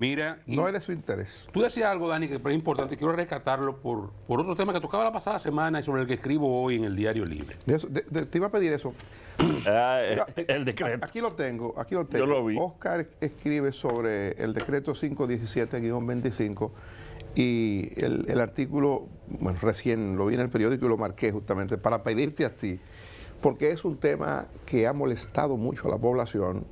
Mira, No es de su interés. tú decías algo, Dani, que es importante, quiero rescatarlo por otro tema que tocaba la pasada semana y sobre el que escribo hoy en el Diario Libre. Te iba a pedir eso. El decreto. Aquí lo tengo. Yo lo vi. Oscar escribe sobre el decreto 517-25 y el artículo, bueno, recién lo vi en el periódico y lo marqué justamente para pedirte a ti, porque es un tema que ha molestado mucho a la población.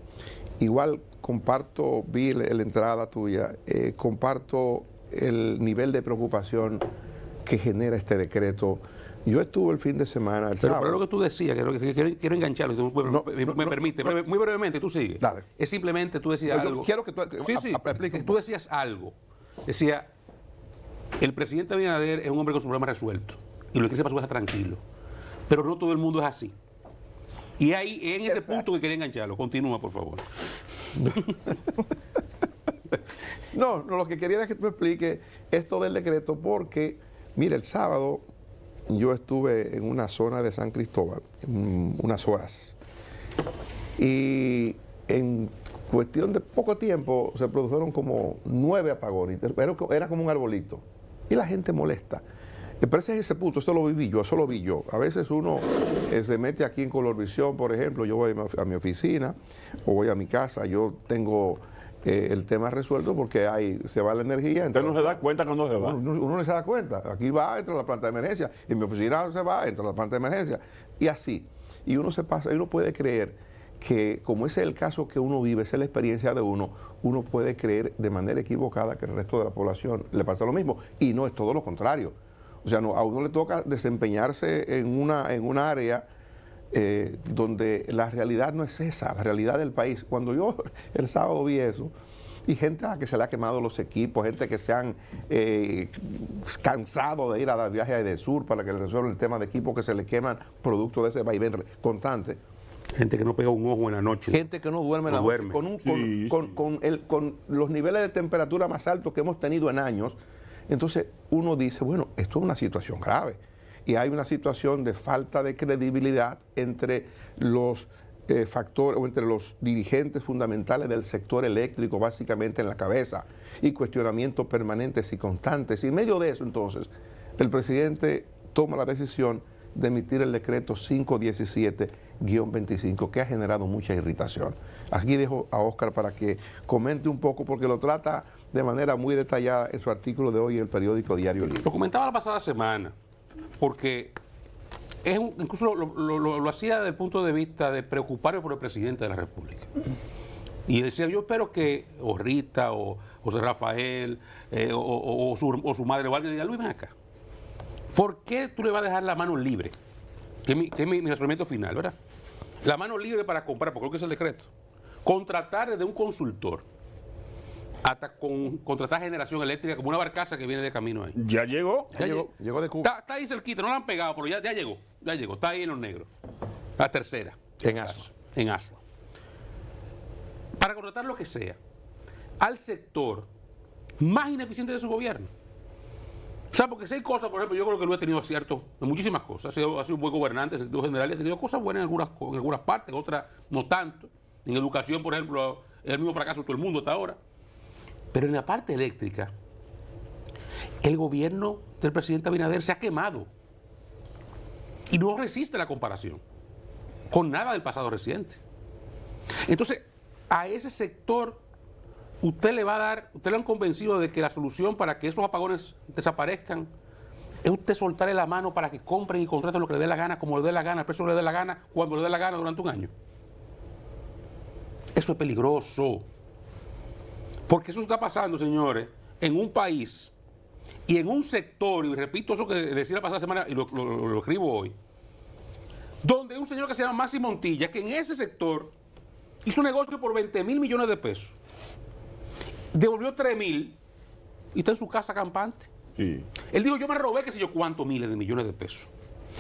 Igual comparto, vi la entrada tuya, comparto el nivel de preocupación que genera este decreto. Yo estuve el fin de semana, el sábado. Pero lo que tú decías, quiero engancharlo, si tú me permite, muy brevemente, tú sigues. Dale. Es simplemente, tú decías Yo algo. quiero que tú expliques. Tú decías algo. Decía, el presidente Abinader es un hombre con su problema resuelto y lo que sepa su está tranquilo. Pero no todo el mundo es así. Y ahí, en ese punto que quería engancharlo. Continúa, por favor. No, lo que quería era que tú me expliques esto del decreto porque, mira, el sábado yo estuve en una zona de San Cristóbal, unas horas, y en cuestión de poco tiempo se produjeron como 9 apagones, era como un arbolito, y la gente molesta. Pero ese es ese punto, eso lo vi yo. A veces uno se mete aquí en Colorvisión, por ejemplo, yo voy a mi oficina o voy a mi casa, yo tengo el tema resuelto porque se va la energía. Usted no se da cuenta cuando se va. Uno no se da cuenta. Aquí va, entra a la planta de emergencia. En mi oficina se va, entra a la planta de emergencia. Y así. Y uno se pasa, y uno puede creer que, como ese es el caso que uno vive, esa es la experiencia de uno puede creer de manera equivocada que el resto de la población le pasa lo mismo. Y no, es todo lo contrario. O sea, a uno le toca desempeñarse en una área donde la realidad no es esa, la realidad del país. Cuando yo el sábado vi eso, y gente a la que se le ha quemado los equipos, gente que se han cansado de ir a dar viajes a Edesur para que le resuelvan el tema de equipos que se le queman producto de ese vaivén constante. Gente que no pega un ojo en la noche. Gente que no duerme en la noche, con los niveles de temperatura más altos que hemos tenido en años. Entonces uno dice, bueno, esto es una situación grave y hay una situación de falta de credibilidad entre los factores o entre los dirigentes fundamentales del sector eléctrico, básicamente en la cabeza, y cuestionamientos permanentes y constantes. Y en medio de eso, entonces, el presidente toma la decisión de emitir el decreto 517-25, que ha generado mucha irritación. Aquí dejo a Oscar para que comente un poco, porque lo trata de manera muy detallada en su artículo de hoy en el periódico Diario Libre. Lo comentaba la pasada semana, porque incluso lo hacía desde el punto de vista de preocuparme por el presidente de la República. Y decía, yo espero que o Rita o José Rafael o su madre o alguien diga, Luis, ven acá. ¿Por qué tú le vas a dejar la mano libre? Que es mi razonamiento final, ¿verdad? La mano libre para comprar, porque creo que es el decreto. Contratar desde un consultor hasta contratar generación eléctrica como una barcaza que viene de camino ahí. ¿Ya llegó? Llegó de Cuba. Está ahí cerquita, no la han pegado, pero ya llegó, está ahí en los negros. La tercera. En Asua. En Asua. Para contratar lo que sea al sector más ineficiente de su gobierno. O sea, porque si hay cosas, por ejemplo, yo creo que Luis ha tenido acierto en muchísimas cosas. Ha sido un buen gobernante en sentido general y ha tenido cosas buenas en algunas partes, en otras no tanto. En educación, por ejemplo, es el mismo fracaso de todo el mundo hasta ahora. Pero en la parte eléctrica, el gobierno del presidente Abinader se ha quemado. Y no resiste la comparación con nada del pasado reciente. Entonces, a ese sector, usted le han convencido de que la solución para que esos apagones desaparezcan es usted soltarle la mano para que compren y contraten lo que le dé la gana, como le dé la gana, el precio que le dé la gana, cuando le dé la gana durante un año. Eso es peligroso. Porque eso está pasando, señores, en un país y en un sector, y repito eso que decía la pasada semana y lo escribo hoy, donde un señor que se llama Maxi Montilla, que en ese sector hizo un negocio por 20.000 millones de pesos, devolvió 3.000 y está en su casa campante. Sí. Él dijo, yo me robé qué sé yo cuántos miles de millones de pesos.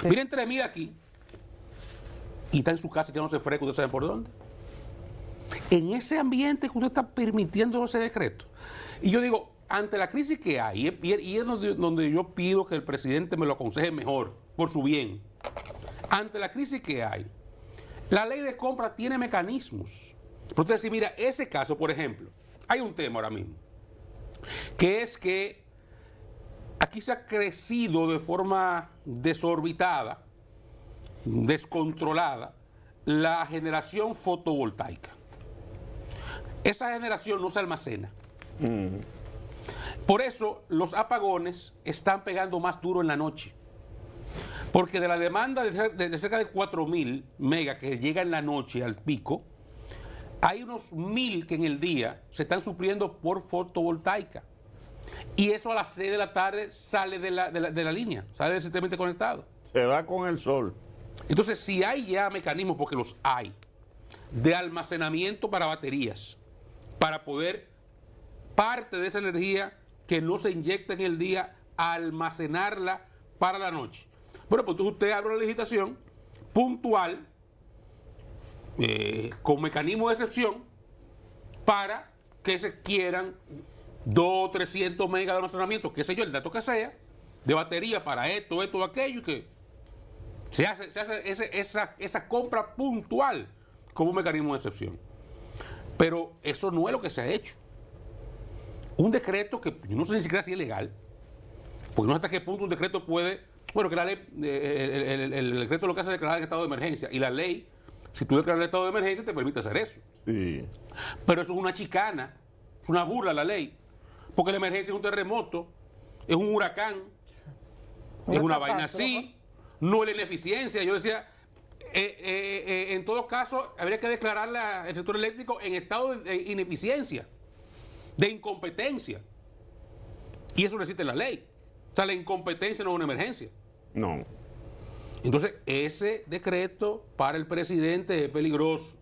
Sí. Miren 3.000 aquí y está en su casa echándose fresco, ¿ustedes saben por dónde? En ese ambiente que usted está permitiendo ese decreto. Y yo digo, ante la crisis que hay, y es donde yo pido que el presidente me lo aconseje mejor, por su bien. Ante la crisis que hay, la ley de compra tiene mecanismos. Pero usted dice, mira, ese caso, por ejemplo, hay un tema ahora mismo. que es que aquí se ha crecido de forma desorbitada, descontrolada, la generación fotovoltaica. Esa generación no se almacena. Por eso los apagones están pegando más duro en la noche. Porque de la demanda de cerca de 4.000 megas que llega en la noche al pico, hay unos 1.000 que en el día se están supliendo por fotovoltaica. Y eso a las 6 de la tarde sale de la línea, sale del sistema interconectado. Se va con el sol. Entonces, si hay ya mecanismos, porque los hay, de almacenamiento para baterías, para poder parte de esa energía que no se inyecta en el día, almacenarla para la noche. Bueno, pues entonces usted abre una legislación puntual, con mecanismo de excepción, para que se quieran 200 o 300 megas de almacenamiento, qué sé yo, el dato que sea, de batería para esto, aquello, y que se hace esa compra puntual como un mecanismo de excepción. Pero eso no es lo que se ha hecho. Un decreto que yo no sé ni siquiera si es legal, porque no sé hasta qué punto un decreto puede, bueno, que la ley, el decreto lo que hace es declarar el estado de emergencia, y la ley, si tú declaras el estado de emergencia, te permite hacer eso. Sí. Pero eso es una chicana, es una burla a la ley, porque la emergencia es un terremoto, es un huracán, es una vaina así, no es la ineficiencia. Yo decía, en todo caso, habría que declarar el sector eléctrico en estado de ineficiencia, de incompetencia. Y eso no existe en la ley. O sea, la incompetencia no es una emergencia. No. Entonces, ese decreto para el presidente es peligroso,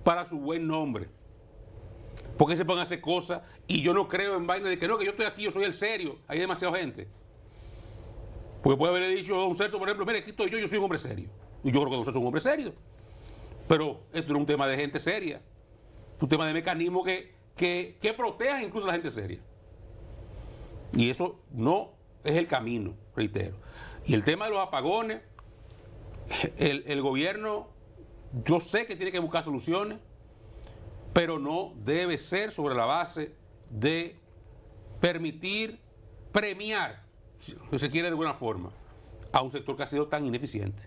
para su buen nombre. Porque se pongan a hacer cosas, y yo no creo en vaina de que no, que yo estoy aquí, yo soy el serio, hay demasiada gente. Porque puede haberle dicho a Don Celso, por ejemplo, mire, aquí estoy yo soy un hombre serio. Y yo creo que Don Celso es un hombre serio. Pero esto no es un tema de gente seria, es un tema de mecanismos que protejan incluso a la gente seria. Y eso no es el camino, reitero. Y el tema de los apagones, el gobierno, yo sé que tiene que buscar soluciones, pero no debe ser sobre la base de permitir, premiar, si se quiere de alguna forma, a un sector que ha sido tan ineficiente.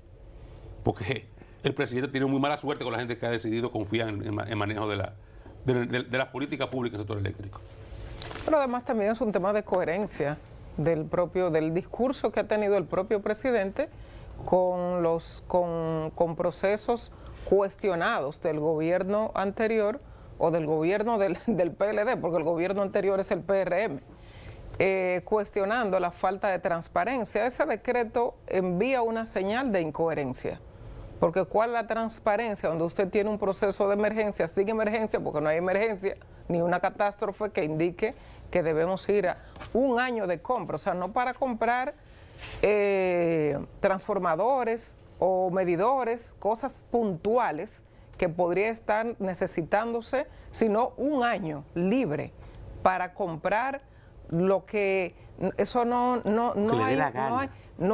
Porque el presidente tiene muy mala suerte con la gente que ha decidido confiar en manejo de las políticas públicas del sector eléctrico. Pero además también es un tema de coherencia del discurso que ha tenido el propio presidente con procesos cuestionados del gobierno anterior o del gobierno del PLD, porque el gobierno anterior es el PRM, cuestionando la falta de transparencia. Ese decreto envía una señal de incoherencia, porque ¿cuál es la transparencia donde usted tiene un proceso de emergencia, sin emergencia, porque no hay emergencia, ni una catástrofe que indique que debemos ir a un año de compra? O sea, no para comprar transformadores o medidores, cosas puntuales que podría estar necesitándose, sino un año libre para comprar lo que... Eso no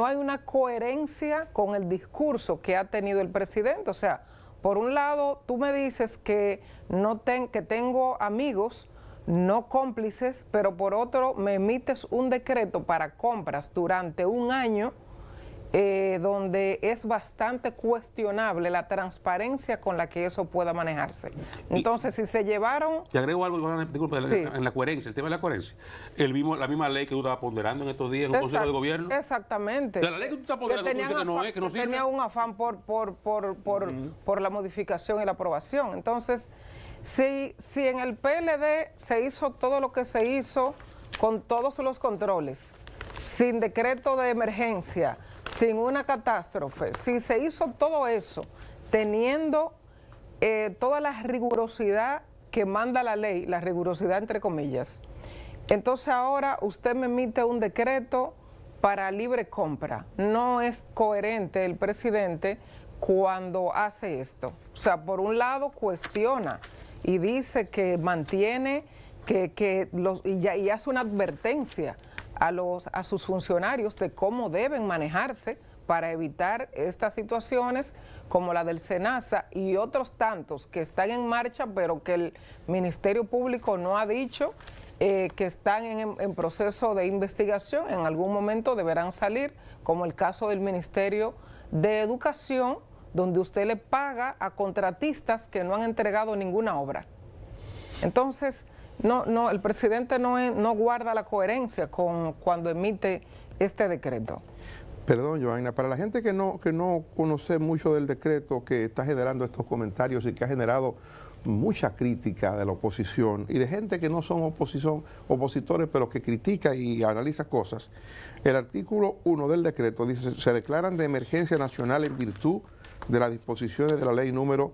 hay una coherencia con el discurso que ha tenido el presidente. O sea, por un lado, tú me dices que que tengo amigos no cómplices, pero por otro me emites un decreto para compras durante un año, donde es bastante cuestionable la transparencia con la que eso pueda manejarse. Entonces, si se llevaron... Te agrego algo, disculpa, Sí. en la coherencia, el tema de la coherencia. La misma ley que tú estabas ponderando en estos días en un consejo de gobierno. Exactamente. De la ley que tú estás ponderando, tú dices que no es, que no sirve. Tenía un afán por la modificación y la aprobación. Entonces, si en el PLD se hizo todo lo que se hizo con todos los controles, sin decreto de emergencia, sin una catástrofe, si se hizo todo eso, teniendo toda la rigurosidad que manda la ley, la rigurosidad entre comillas, entonces ahora usted me emite un decreto para libre compra. No es coherente el presidente cuando hace esto. O sea, por un lado cuestiona y dice que mantiene y hace una advertencia a sus funcionarios de cómo deben manejarse para evitar estas situaciones como la del SENASA y otros tantos que están en marcha, pero que el Ministerio Público no ha dicho que están en proceso de investigación, en algún momento deberán salir, como el caso del Ministerio de Educación, donde usted le paga a contratistas que no han entregado ninguna obra. Entonces, el presidente no guarda la coherencia cuando emite este decreto. Perdón, Johanna, para la gente que no conoce mucho del decreto que está generando estos comentarios y que ha generado mucha crítica de la oposición y de gente que no son opositores, pero que critica y analiza cosas, el artículo 1 del decreto dice: se declaran de emergencia nacional en virtud de las disposiciones de la ley número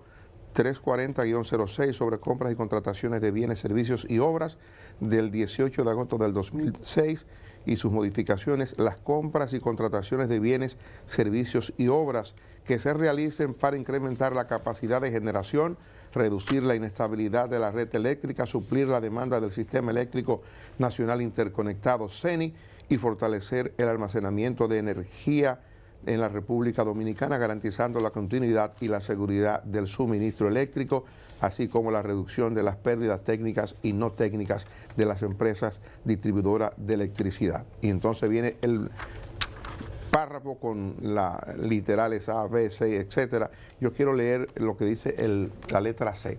340-06 sobre compras y contrataciones de bienes, servicios y obras del 18 de agosto del 2006 y sus modificaciones, las compras y contrataciones de bienes, servicios y obras que se realicen para incrementar la capacidad de generación, reducir la inestabilidad de la red eléctrica, suplir la demanda del Sistema Eléctrico Nacional Interconectado (SENI) y fortalecer el almacenamiento de energía en la República Dominicana, garantizando la continuidad y la seguridad del suministro eléctrico, así como la reducción de las pérdidas técnicas y no técnicas de las empresas distribuidoras de electricidad. Y entonces viene el párrafo con las literales A, B, C, etcétera. Yo quiero leer lo que dice la letra C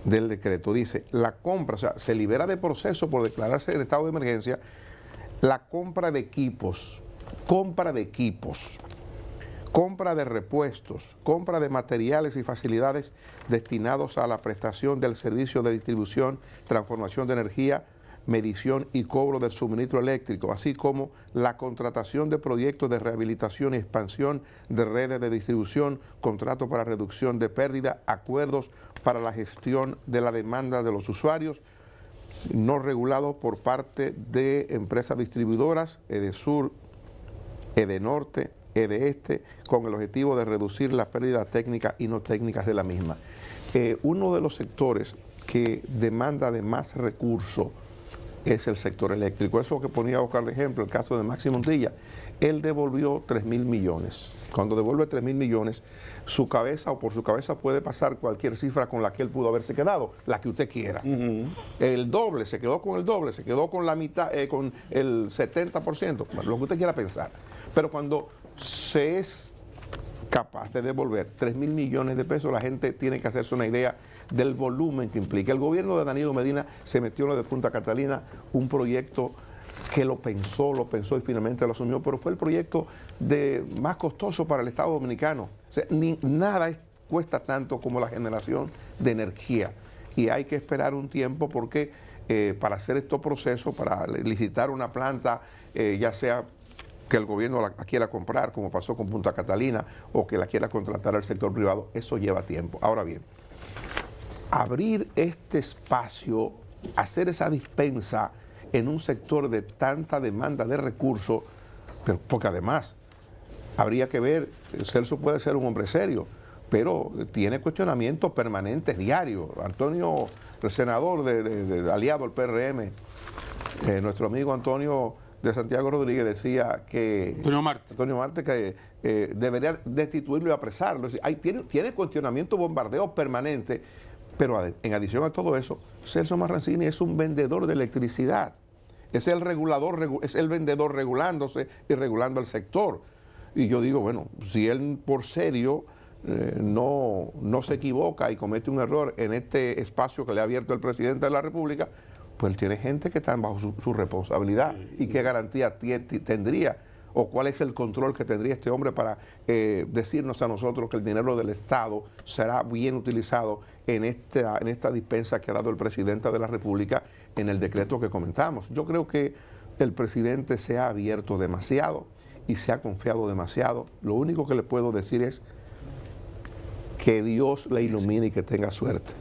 del decreto. Dice: la compra, o sea, se libera de proceso por declararse en estado de emergencia la compra de equipos, compra de repuestos, compra de materiales y facilidades destinados a la prestación del servicio de distribución, transformación de energía, medición y cobro del suministro eléctrico, así como la contratación de proyectos de rehabilitación y expansión de redes de distribución, contratos para reducción de pérdida, acuerdos para la gestión de la demanda de los usuarios, no regulados por parte de empresas distribuidoras, EDESUR, EDENORTE, EDEESTE, con el objetivo de reducir las pérdidas técnicas y no técnicas de la misma. Uno de los sectores que demanda de más recursos es el sector eléctrico. Eso que ponía Oscar de ejemplo, el caso de Maxi Montilla. Él devolvió 3.000 millones. Cuando devuelve 3.000 millones, su cabeza o por su cabeza puede pasar cualquier cifra con la que él pudo haberse quedado, la que usted quiera. El doble, se quedó con el doble, se quedó con la mitad, con el 70%, lo que usted quiera pensar. Pero cuando se es capaz de devolver 3.000 millones de pesos, la gente tiene que hacerse una idea del volumen que implica. El gobierno de Danilo Medina se metió en lo de Punta Catalina, un proyecto que lo pensó y finalmente lo asumió, pero fue el proyecto más costoso para el Estado Dominicano. O sea, nada cuesta tanto como la generación de energía. Y hay que esperar un tiempo porque para hacer estos procesos, para licitar una planta, ya sea que el gobierno la quiera comprar, como pasó con Punta Catalina, o que la quiera contratar al sector privado, eso lleva tiempo. Ahora bien, abrir este espacio, hacer esa dispensa en un sector de tanta demanda de recursos, pero porque además habría que ver, Celso puede ser un hombre serio, pero tiene cuestionamientos permanentes, diarios. Antonio, el senador aliado al PRM, nuestro amigo Antonio de Santiago Rodríguez decía que Antonio Marte que debería destituirlo y apresarlo. Es decir, tiene cuestionamiento, bombardeo permanente, pero en adición a todo eso, Celso Marrancini es un vendedor de electricidad, es el regulador, es el vendedor regulándose y regulando el sector. Y yo digo, bueno, si él por serio no se equivoca y comete un error en este espacio que le ha abierto el presidente de la República, pues él tiene gente que está bajo su responsabilidad. ¿Y qué garantía tendría? ¿O cuál es el control que tendría este hombre para decirnos a nosotros que el dinero del Estado será bien utilizado en esta dispensa que ha dado el presidente de la República en el decreto que comentamos? Yo creo que el presidente se ha abierto demasiado y se ha confiado demasiado. Lo único que le puedo decir es que Dios le ilumine y que tenga suerte.